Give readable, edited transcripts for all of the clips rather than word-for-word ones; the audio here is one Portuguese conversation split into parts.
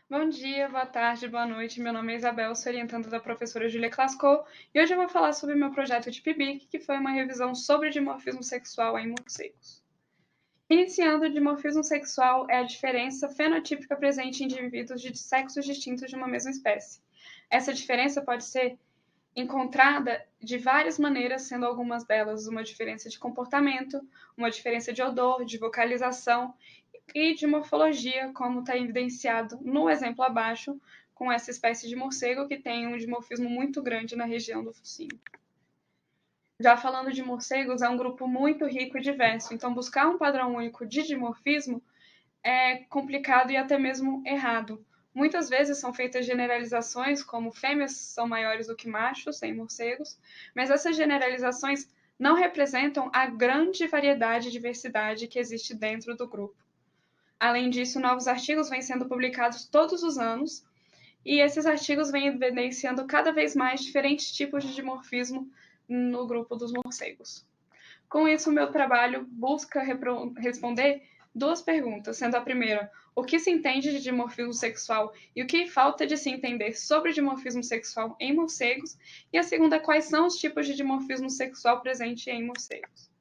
Bom dia, boa tarde, boa noite. Meu nome é Isabel, sou orientanda da professora Julia Clascou e hoje eu vou falar sobre meu projeto de PIBIC, que foi uma revisão sobre dimorfismo sexual em morcegos. Iniciando, o dimorfismo sexual é a diferença fenotípica presente em indivíduos de sexos distintos de uma mesma espécie. Essa diferença pode ser encontrada de várias maneiras, sendo algumas delas uma diferença de comportamento, uma diferença de odor, de vocalização e de morfologia, como está evidenciado no exemplo abaixo, com essa espécie de morcego que tem um dimorfismo muito grande na região do focinho. Já falando de morcegos, é um grupo muito rico e diverso, então buscar um padrão único de dimorfismo é complicado e até mesmo errado. Muitas vezes são feitas generalizações, como fêmeas são maiores do que machos em morcegos, mas essas generalizações não representam a grande variedade e diversidade que existe dentro do grupo. Além disso, novos artigos vêm sendo publicados todos os anos, e esses artigos vêm evidenciando cada vez mais diferentes tipos de dimorfismo no grupo dos morcegos. Com isso, o meu trabalho busca responder duas perguntas, sendo a primeira, o que se entende de dimorfismo sexual e o que falta de se entender sobre dimorfismo sexual em morcegos, e a segunda, quais são os tipos de dimorfismo sexual presente em morcegos.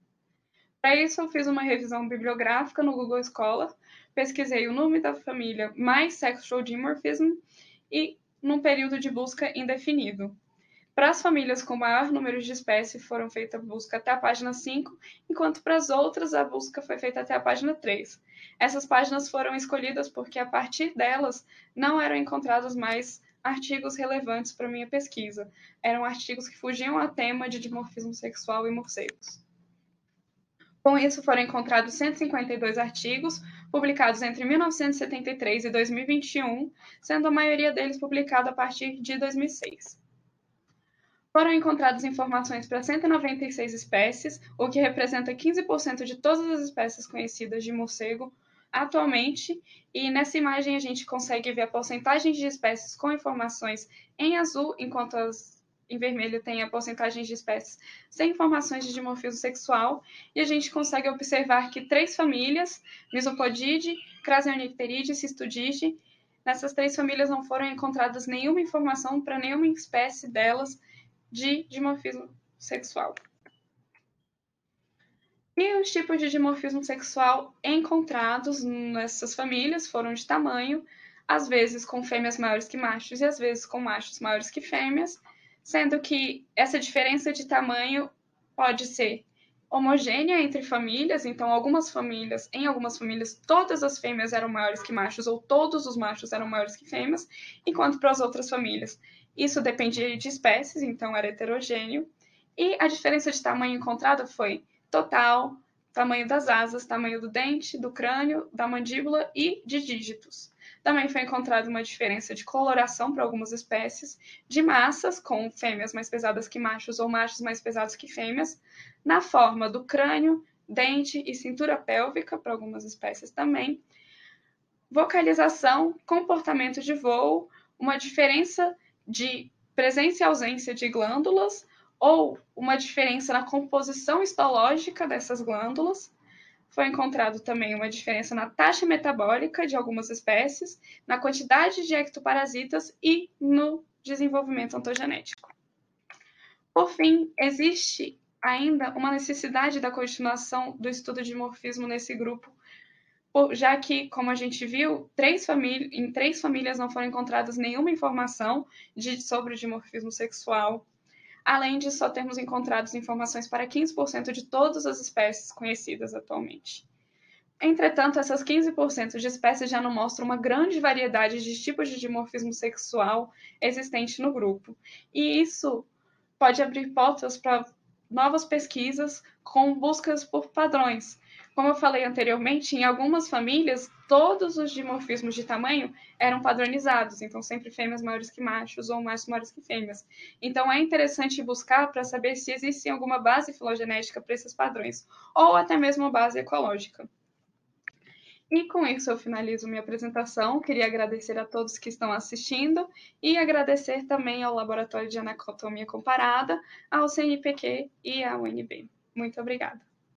Para isso, eu fiz uma revisão bibliográfica no Google Scholar, pesquisei o nome da família mais sexual dimorphism e num período de busca indefinido. Para as famílias com maior número de espécies, foram feita a busca até a página 5, enquanto para as outras a busca foi feita até a página 3. Essas páginas foram escolhidas porque a partir delas não eram encontrados mais artigos relevantes para minha pesquisa. Eram artigos que fugiam ao tema de dimorfismo sexual em morcegos. Com isso, foram encontrados 152 artigos, publicados entre 1973 e 2021, sendo a maioria deles publicada a partir de 2006. Foram encontradas informações para 196 espécies, o que representa 15% de todas as espécies conhecidas de morcego atualmente, e nessa imagem a gente consegue ver a porcentagem de espécies com informações em azul, enquanto em vermelho tem a porcentagem de espécies sem informações de dimorfismo sexual, e a gente consegue observar que 3 famílias, Misopodidae, Crassiornicteridae e Cistudidae, nessas 3 famílias não foram encontradas nenhuma informação para nenhuma espécie delas de dimorfismo sexual. E os tipos de dimorfismo sexual encontrados nessas famílias foram de tamanho, às vezes com fêmeas maiores que machos e às vezes com machos maiores que fêmeas, sendo que essa diferença de tamanho pode ser homogênea entre famílias, então em algumas famílias todas as fêmeas eram maiores que machos ou todos os machos eram maiores que fêmeas, enquanto para as outras famílias isso dependia de espécies, então era heterogêneo, e a diferença de tamanho encontrada foi total, tamanho das asas, tamanho do dente, do crânio, da mandíbula e de dígitos. Também foi encontrada uma diferença de coloração para algumas espécies, de massas, com fêmeas mais pesadas que machos ou machos mais pesados que fêmeas, na forma do crânio, dente e cintura pélvica, para algumas espécies também, vocalização, comportamento de voo, uma diferença de presença e ausência de glândulas, ou uma diferença na composição histológica dessas glândulas. Foi encontrado também uma diferença na taxa metabólica de algumas espécies, na quantidade de ectoparasitas e no desenvolvimento ontogenético. Por fim, existe ainda uma necessidade da continuação do estudo de dimorfismo nesse grupo, já que, como a gente viu, em 3 famílias não foram encontradas nenhuma informação sobre o dimorfismo sexual, além de só termos encontrado informações para 15% de todas as espécies conhecidas atualmente. Entretanto, essas 15% de espécies já não mostram uma grande variedade de tipos de dimorfismo sexual existente no grupo. E isso pode abrir portas para novas pesquisas com buscas por padrões. Como eu falei anteriormente, em algumas famílias, todos os dimorfismos de tamanho eram padronizados, então sempre fêmeas maiores que machos ou machos maiores que fêmeas. Então é interessante buscar para saber se existe alguma base filogenética para esses padrões, ou até mesmo uma base ecológica. E com isso eu finalizo minha apresentação. Queria agradecer a todos que estão assistindo e agradecer também ao Laboratório de Anatomia Comparada, ao CNPq e à UNB. Muito obrigada.